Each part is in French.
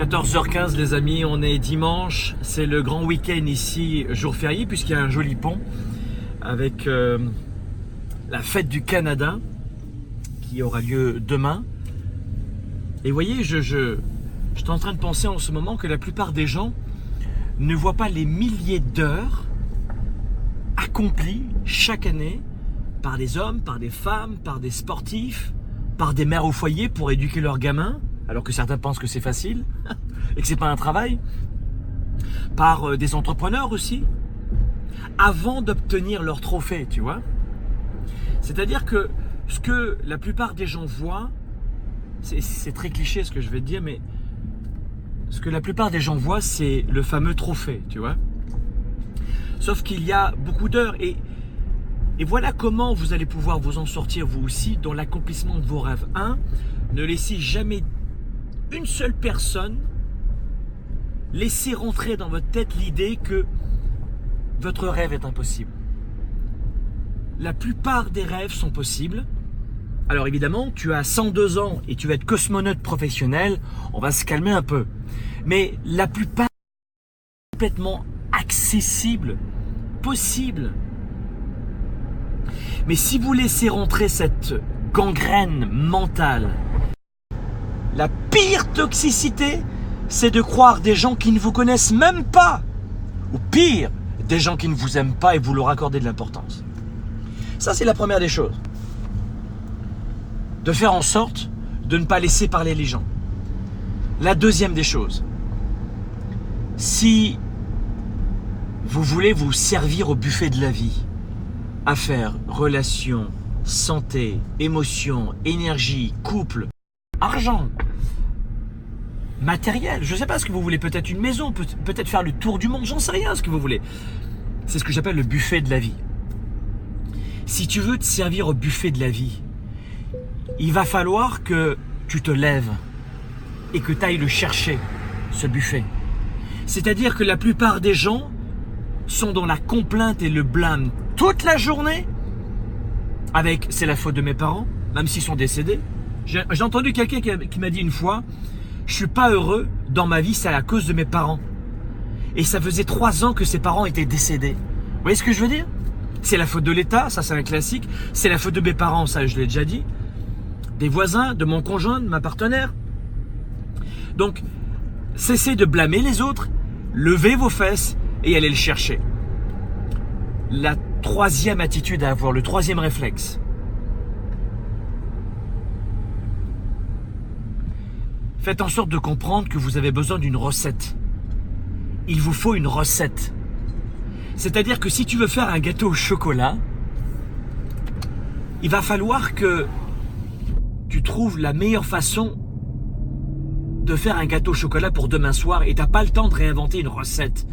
14h15 les amis, on est dimanche, c'est le grand week-end ici, jour férié, puisqu'il y a un joli pont avec la fête du Canada qui aura lieu demain. Et vous voyez, je suis en train de penser en ce moment que la plupart des gens ne voient pas les milliers d'heures accomplies chaque année par des hommes, par des femmes, par des sportifs, par des mères au foyer pour éduquer leurs gamins, alors que certains pensent que c'est facile et que c'est pas un travail, par des entrepreneurs aussi, avant d'obtenir leur trophée, tu vois. C'est-à-dire que ce que la plupart des gens voient, c'est très cliché ce que je vais te dire, mais ce que la plupart des gens voient, c'est le fameux trophée, tu vois. Sauf qu'il y a beaucoup d'heures et voilà comment vous allez pouvoir vous en sortir vous aussi dans l'accomplissement de vos rêves. 1. Ne laissez jamais une seule personne laisser rentrer dans votre tête l'idée que votre rêve est impossible. La plupart des rêves sont possibles. Alors évidemment, tu as 102 ans et tu vas être cosmonaute professionnel, on va se calmer un peu. Mais la plupart sont complètement accessibles, possibles. Mais si vous laissez rentrer cette gangrène mentale, la pire toxicité, c'est de croire des gens qui ne vous connaissent même pas. Ou pire, des gens qui ne vous aiment pas et vous leur accordez de l'importance. Ça, c'est la première des choses. De faire en sorte de ne pas laisser parler les gens. La deuxième des choses, si vous voulez vous servir au buffet de la vie, affaires, relations, santé, émotions, énergie, couple, argent, matériel, je ne sais pas ce que vous voulez, peut-être une maison, peut-être faire le tour du monde, j'en sais rien ce que vous voulez. C'est ce que j'appelle le buffet de la vie. Si tu veux te servir au buffet de la vie, il va falloir que tu te lèves et que tu ailles le chercher, ce buffet. C'est-à-dire que la plupart des gens sont dans la complainte et le blâme toute la journée avec « c'est la faute de mes parents », même s'ils sont décédés. J'ai entendu quelqu'un qui m'a dit une fois « je suis pas heureux dans ma vie, c'est à cause de mes parents ». Et ça faisait 3 ans que ses parents étaient décédés. Vous voyez ce que je veux dire? C'est la faute de l'État, ça c'est un classique. C'est la faute de mes parents, ça je l'ai déjà dit. Des voisins, de mon conjoint, de ma partenaire. Donc, cessez de blâmer les autres, levez vos fesses et allez le chercher. La troisième attitude à avoir, le troisième réflexe. Faites en sorte de comprendre que vous avez besoin d'une recette. Il vous faut une recette. C'est-à-dire que si tu veux faire un gâteau au chocolat, il va falloir que tu trouves la meilleure façon de faire un gâteau au chocolat pour demain soir et tu n'as pas le temps de réinventer une recette.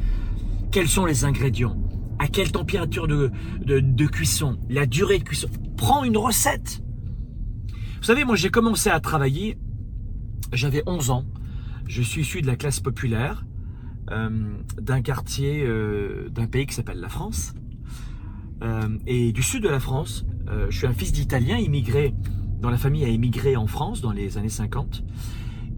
Quels sont les ingrédients? À quelle température de cuisson? La durée de cuisson? Prends une recette. Vous savez, moi j'ai commencé à travailler, j'avais 11 ans. Je suis issu de la classe populaire, d'un quartier, d'un pays qui s'appelle la France. Et du sud de la France, je suis un fils d'Italiens immigré, dont la famille a immigré en France dans les années 50.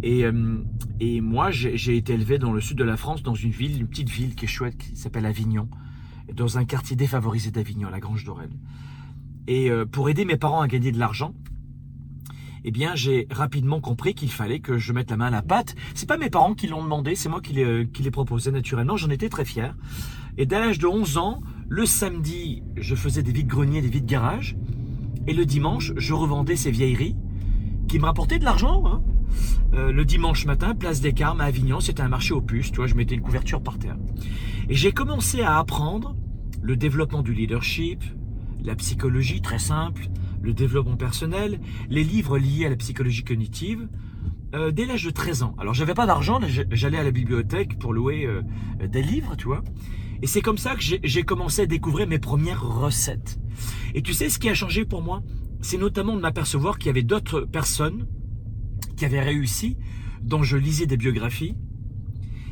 Et moi, j'ai été élevé dans le sud de la France, dans une petite ville qui est chouette, qui s'appelle Avignon, dans un quartier défavorisé d'Avignon, la Grange d'Aurelle. Et pour aider mes parents à gagner de l'argent, eh bien, j'ai rapidement compris qu'il fallait que je mette la main à la pâte. C'est pas mes parents qui l'ont demandé, c'est moi qui les proposais naturellement. J'en étais très fier. Et dès l'âge de 11 ans, le samedi, je faisais des vides-greniers, des vides-garages. Et le dimanche, je revendais ces vieilleries qui me rapportaient de l'argent, hein. Le dimanche matin, place des Carmes à Avignon, c'était un marché aux puces, tu vois, je mettais une couverture par terre. Et j'ai commencé à apprendre le développement du leadership, la psychologie, très simple, le développement personnel, les livres liés à la psychologie cognitive, dès l'âge de 13 ans. Alors, j'avais pas d'argent, j'allais à la bibliothèque pour louer des livres, tu vois. Et c'est comme ça que j'ai commencé à découvrir mes premières recettes. Et tu sais, ce qui a changé pour moi, c'est notamment de m'apercevoir qu'il y avait d'autres personnes qui avaient réussi, dont je lisais des biographies,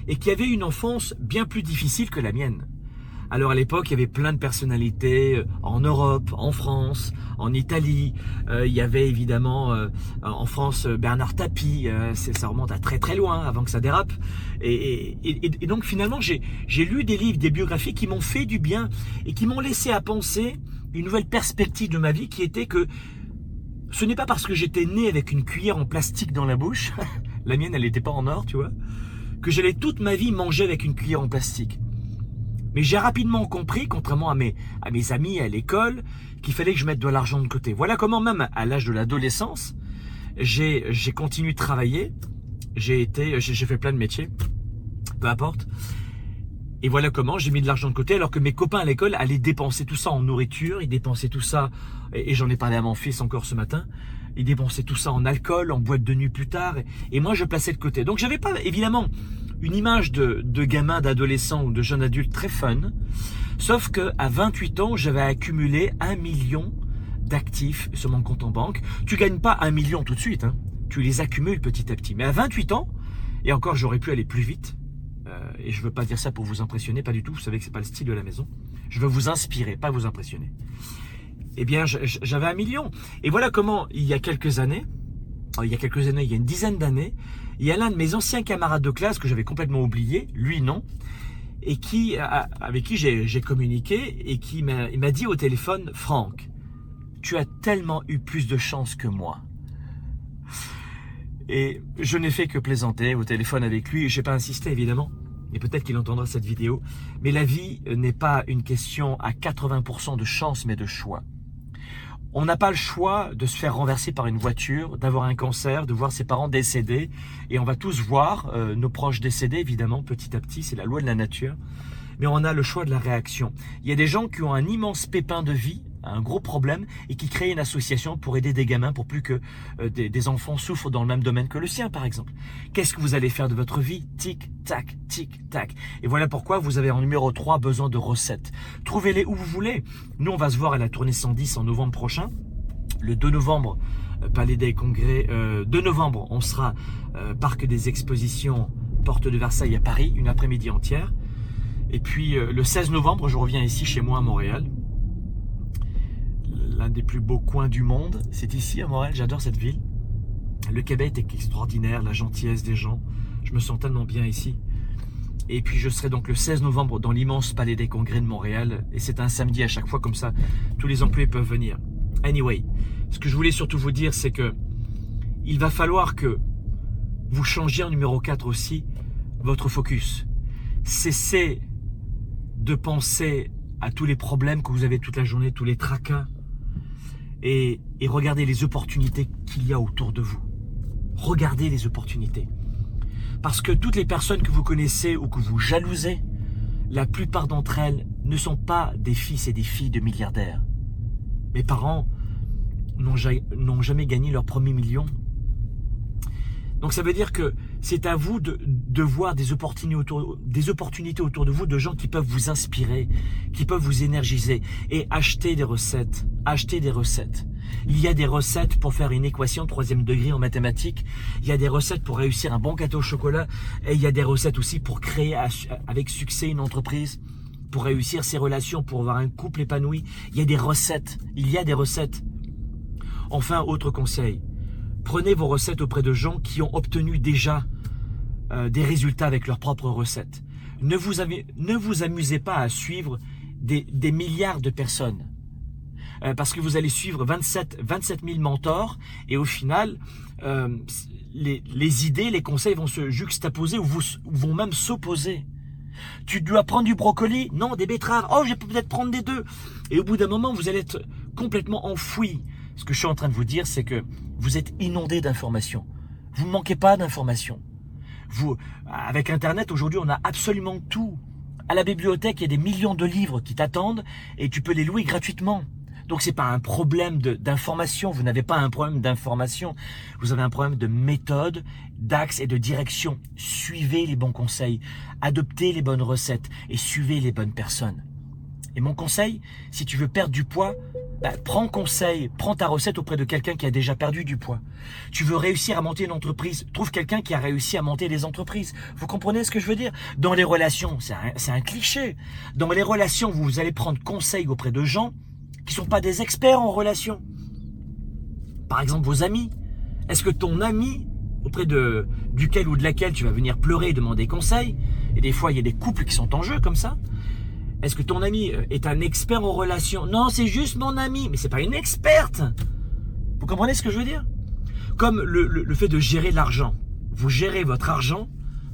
et qui avaient une enfance bien plus difficile que la mienne. Alors à l'époque, il y avait plein de personnalités en Europe, en France, en Italie. Il y avait évidemment en France Bernard Tapie. Ça remonte à très très loin avant que ça dérape. Et donc finalement, j'ai lu des livres, des biographies qui m'ont fait du bien et qui m'ont laissé à penser une nouvelle perspective de ma vie qui était que ce n'est pas parce que j'étais né avec une cuillère en plastique dans la bouche, la mienne elle n'était pas en or, tu vois, que j'allais toute ma vie manger avec une cuillère en plastique. Mais j'ai rapidement compris, contrairement à mes amis à l'école, qu'il fallait que je mette de l'argent de côté. Voilà comment même à l'âge de l'adolescence, j'ai continué de travailler, j'ai fait plein de métiers, peu importe. Et voilà comment j'ai mis de l'argent de côté alors que mes copains à l'école allaient dépenser tout ça en nourriture, ils dépensaient tout ça, et j'en ai parlé à mon fils encore ce matin, ils dépensaient tout ça en alcool, en boîte de nuit plus tard, et moi je plaçais de côté. Donc j'avais pas évidemment une image de gamin, d'adolescent ou de jeune adulte très fun, sauf que à 28 ans, j'avais accumulé 1 million d'actifs sur mon compte en banque. Tu gagnes pas 1 million tout de suite, hein. Tu les accumules petit à petit. Mais à 28 ans, et encore j'aurais pu aller plus vite, et je veux pas dire ça pour vous impressionner, pas du tout, vous savez que c'est pas le style de la maison. Je veux vous inspirer, pas vous impressionner. Eh bien, j'avais 1 million. Et voilà comment, il y a une dizaine d'années, il y a l'un de mes anciens camarades de classe que j'avais complètement oublié, lui non, et avec qui j'ai communiqué et il m'a dit au téléphone, Franck, tu as tellement eu plus de chance que moi. Et je n'ai fait que plaisanter au téléphone avec lui, je n'ai pas insisté évidemment, et peut-être qu'il entendra cette vidéo, mais la vie n'est pas une question à 80% de chance mais de choix. On n'a pas le choix de se faire renverser par une voiture, d'avoir un cancer, de voir ses parents décédés. Et on va tous voir nos proches décédés, évidemment, petit à petit. C'est la loi de la nature. Mais on a le choix de la réaction. Il y a des gens qui ont un immense pépin de vie, un gros problème, et qui créent une association pour aider des gamins pour plus que des enfants souffrent dans le même domaine que le sien, par exemple. Qu'est-ce que vous allez faire de votre vie? Tic-tac, tic-tac. Et voilà pourquoi vous avez en numéro 3 besoin de recettes. Trouvez-les où vous voulez. Nous, on va se voir à la tournée 110 en novembre prochain. Le 2 novembre, Palais des Congrès. 2 novembre, on sera Parc des Expositions, Porte de Versailles à Paris, une après-midi entière. Et puis le 16 novembre, je reviens ici chez moi à Montréal. L'un des plus beaux coins du monde, c'est ici à Montréal, j'adore cette ville. Le Québec est extraordinaire, la gentillesse des gens, je me sens tellement bien ici. Et puis je serai donc le 16 novembre dans l'immense Palais des Congrès de Montréal, et c'est un samedi à chaque fois, comme ça tous les employés peuvent venir. Anyway, ce que je voulais surtout vous dire, c'est que il va falloir que vous changiez en numéro 4 aussi votre focus. Cessez de penser à tous les problèmes que vous avez toute la journée, tous les tracas, et regardez les opportunités qu'il y a autour de vous. Regardez les opportunités. Parce que toutes les personnes que vous connaissez ou que vous jalousez, la plupart d'entre elles ne sont pas des fils et des filles de milliardaires. Mes parents n'ont jamais gagné leur premier million. Donc ça veut dire que c'est à vous de voir des opportunités autour de vous, de gens qui peuvent vous inspirer, qui peuvent vous énergiser. Et achetez des recettes. Achetez des recettes. Il y a des recettes pour faire une équation 3e degré en mathématiques. Il y a des recettes pour réussir un bon gâteau au chocolat. Et il y a des recettes aussi pour créer avec succès une entreprise, pour réussir ses relations, pour avoir un couple épanoui. Il y a des recettes. Il y a des recettes. Enfin, autre conseil. Prenez vos recettes auprès de gens qui ont obtenu déjà des résultats avec leurs propres recettes. Ne vous amusez pas à suivre des milliards de personnes. Parce que vous allez suivre 27 000 mentors et au final, les idées, les conseils vont se juxtaposer ou vont même s'opposer. Tu dois prendre du brocoli? Non, des betteraves. Oh, je vais peut-être prendre des 2. Et au bout d'un moment, vous allez être complètement enfoui. Ce que je suis en train de vous dire, c'est que vous êtes inondé d'informations. Vous ne manquez pas d'informations. Avec Internet, aujourd'hui, on a absolument tout. À la bibliothèque, il y a des millions de livres qui t'attendent et tu peux les louer gratuitement. Donc, ce n'est pas un problème d'information. Vous n'avez pas un problème d'information. Vous avez un problème de méthode, d'axe et de direction. Suivez les bons conseils, adoptez les bonnes recettes et suivez les bonnes personnes. Et mon conseil, si tu veux perdre du poids, prends conseil, prends ta recette auprès de quelqu'un qui a déjà perdu du poids. Tu veux réussir à monter une entreprise, trouve quelqu'un qui a réussi à monter des entreprises. Vous comprenez ce que je veux dire? Dans les relations, c'est un cliché. Dans les relations, vous allez prendre conseil auprès de gens qui ne sont pas des experts en relations. Par exemple, vos amis. Est-ce que ton ami, auprès duquel ou de laquelle tu vas venir pleurer et demander conseil, et des fois il y a des couples qui sont en jeu comme ça, est-ce que ton ami est un expert en relations? Non, c'est juste mon ami. Mais c'est pas une experte. Vous comprenez ce que je veux dire? Comme le fait de gérer l'argent. Vous gérez votre argent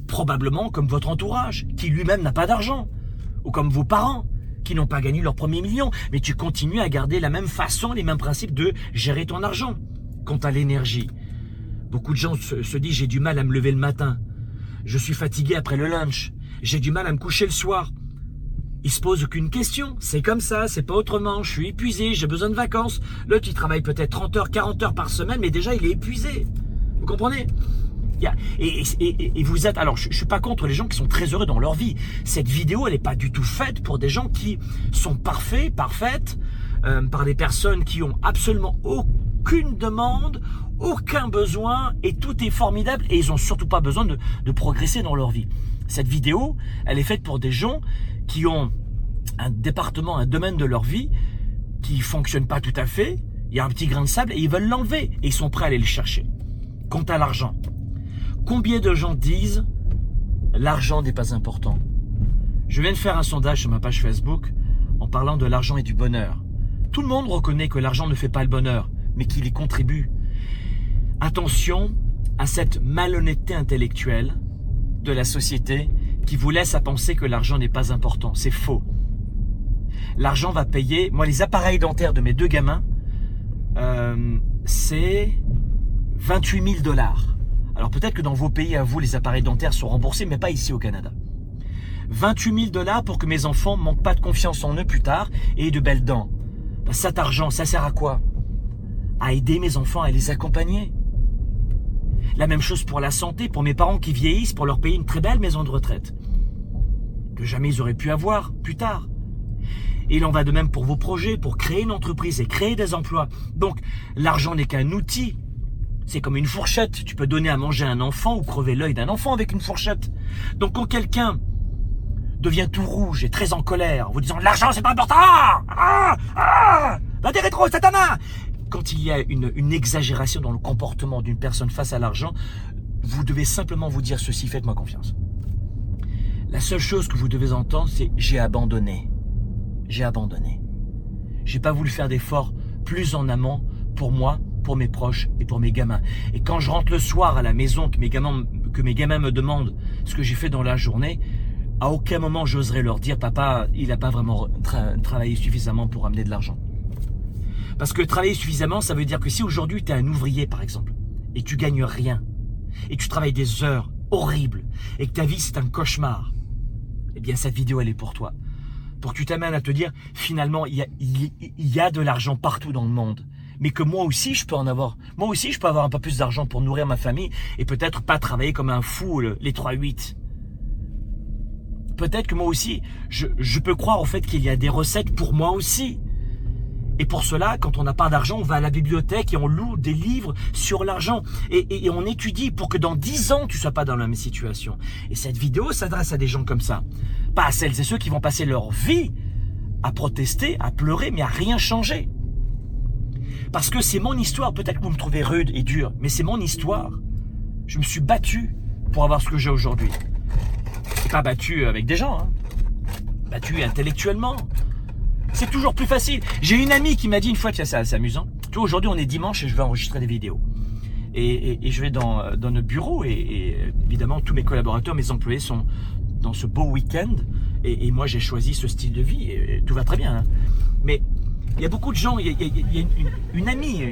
probablement comme votre entourage, qui lui-même n'a pas d'argent. Ou comme vos parents, qui n'ont pas gagné leur premier million. Mais tu continues à garder la même façon, les mêmes principes de gérer ton argent. Quant à l'énergie, beaucoup de gens se disent « j'ai du mal à me lever le matin. Je suis fatigué après le lunch. J'ai du mal à me coucher le soir. » Il se pose aucune question, c'est comme ça, c'est pas autrement, je suis épuisé, j'ai besoin de vacances. L'autre, il travaille peut-être 30 heures, 40 heures par semaine, mais déjà, il est épuisé. Vous comprenez? Et vous êtes... Alors, je suis pas contre les gens qui sont très heureux dans leur vie. Cette vidéo, elle n'est pas du tout faite pour des gens qui sont parfaites, par des personnes qui ont absolument aucune demande, aucun besoin, et tout est formidable, et ils n'ont surtout pas besoin de progresser dans leur vie. Cette vidéo, elle est faite pour des gens qui ont un département, un domaine de leur vie qui ne fonctionne pas tout à fait, il y a un petit grain de sable et ils veulent l'enlever et ils sont prêts à aller le chercher. Quant à l'argent, combien de gens disent l'argent n'est pas important? Je viens de faire un sondage sur ma page Facebook en parlant de l'argent et du bonheur. Tout le monde reconnaît que l'argent ne fait pas le bonheur, mais qu'il y contribue. Attention à cette malhonnêteté intellectuelle de la société qui vous laisse à penser que l'argent n'est pas important. C'est faux. L'argent va payer... Moi, les appareils dentaires de mes 2 gamins, c'est 28 000 $. Alors peut-être que dans vos pays, à vous, les appareils dentaires sont remboursés, mais pas ici au Canada. 28 000 $ pour que mes enfants ne manquent pas de confiance en eux plus tard et aient de belles dents. Cet argent, ça sert à quoi? À aider mes enfants, à les accompagner. La même chose pour la santé, pour mes parents qui vieillissent, pour leur payer une très belle maison de retraite, que jamais ils auraient pu avoir plus tard. Et il en va de même pour vos projets, pour créer une entreprise et créer des emplois. Donc, l'argent n'est qu'un outil. C'est comme une fourchette. Tu peux donner à manger à un enfant ou crever l'œil d'un enfant avec une fourchette. Donc, quand quelqu'un devient tout rouge et très en colère, en vous disant « l'argent, c'est pas important ! La rétro, satana !» Quand il y a une exagération dans le comportement d'une personne face à l'argent, vous devez simplement vous dire ceci, faites-moi confiance. La seule chose que vous devez entendre, c'est « j'ai abandonné ». J'ai abandonné. J'ai pas voulu faire d'efforts plus en amont pour moi, pour mes proches et pour mes gamins. Et quand je rentre le soir à la maison, que mes gamins me demandent ce que j'ai fait dans la journée, à aucun moment j'oserais leur dire « papa, il n'a pas vraiment travaillé suffisamment pour amener de l'argent ». Parce que travailler suffisamment, ça veut dire que si aujourd'hui tu es un ouvrier par exemple, et tu gagnes rien, et tu travailles des heures horribles, et que ta vie c'est un cauchemar, eh bien cette vidéo elle est pour toi. Pour que tu t'amènes à te dire, finalement il y a de l'argent partout dans le monde, mais que moi aussi je peux en avoir. Moi aussi je peux avoir un peu plus d'argent pour nourrir ma famille, et peut-être pas travailler comme un fou les 3-8. Peut-être que moi aussi, je peux croire au fait qu'il y a des recettes pour moi aussi. Et pour cela, quand on n'a pas d'argent, on va à la bibliothèque et on loue des livres sur l'argent. Et on étudie pour que dans 10 ans, tu ne sois pas dans la même situation. Et cette vidéo s'adresse à des gens comme ça. Pas à celles et ceux qui vont passer leur vie à protester, à pleurer, mais à rien changer. Parce que c'est mon histoire. Peut-être que vous me trouvez rude et dur, mais c'est mon histoire. Je me suis battu pour avoir ce que j'ai aujourd'hui. Je pas battu avec des gens, hein. Battu intellectuellement. C'est toujours plus facile. J'ai une amie qui m'a dit une fois, tiens, c'est amusant. Tu vois, aujourd'hui on est dimanche et je vais enregistrer des vidéos. Et je vais dans notre bureau et évidemment tous mes collaborateurs, mes employés sont dans ce beau week-end. Et moi j'ai choisi ce style de vie et tout va très bien. Hein. Mais il y a beaucoup de gens, il y a une amie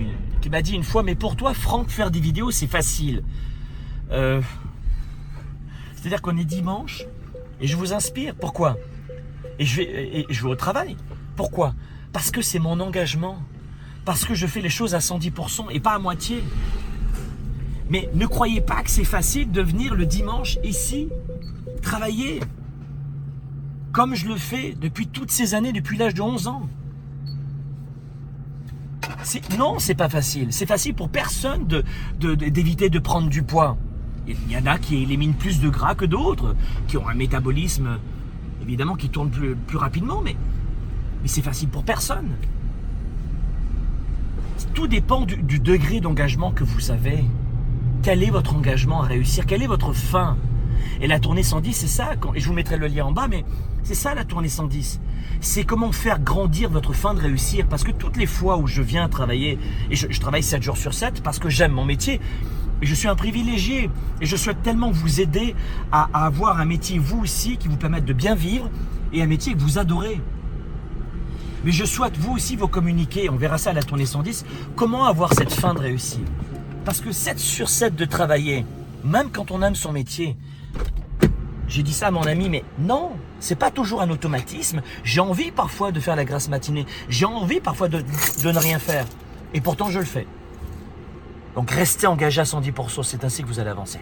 qui m'a dit une fois, mais pour toi Franck, faire des vidéos c'est facile. C'est-à-dire qu'on est dimanche et je vous inspire. Pourquoi? Et je vais au travail. Pourquoi? Parce que c'est mon engagement. Parce que je fais les choses à 110% et pas à moitié. Mais ne croyez pas que c'est facile de venir le dimanche ici, travailler. Comme je le fais depuis toutes ces années, depuis l'âge de 11 ans. Non, c'est pas facile. C'est facile pour personne d'éviter de prendre du poids. Il y en a qui éliminent plus de gras que d'autres, qui ont un métabolisme, évidemment, qui tourne plus rapidement, mais c'est facile pour personne. Tout dépend du degré d'engagement que vous avez. Quel est votre engagement à réussir? Quelle est votre fin? Et la tournée 110, c'est ça, et je vous mettrai le lien en bas, mais c'est ça la tournée 110. C'est comment faire grandir votre fin de réussir. Parce que toutes les fois où je viens travailler, et je travaille 7 jours sur 7 parce que j'aime mon métier, et je suis un privilégié, et je souhaite tellement vous aider à avoir un métier, vous aussi, qui vous permette de bien vivre, et un métier que vous adorez. Mais je souhaite vous aussi vous communiquer, on verra ça à la tournée 110, comment avoir cette fin de réussir. Parce que 7 sur 7 de travailler, même quand on aime son métier, j'ai dit ça à mon ami, mais non, c'est pas toujours un automatisme. J'ai envie parfois de faire la grasse matinée, j'ai envie parfois de ne rien faire, et pourtant je le fais. Donc restez engagé à 110%, c'est ainsi que vous allez avancer.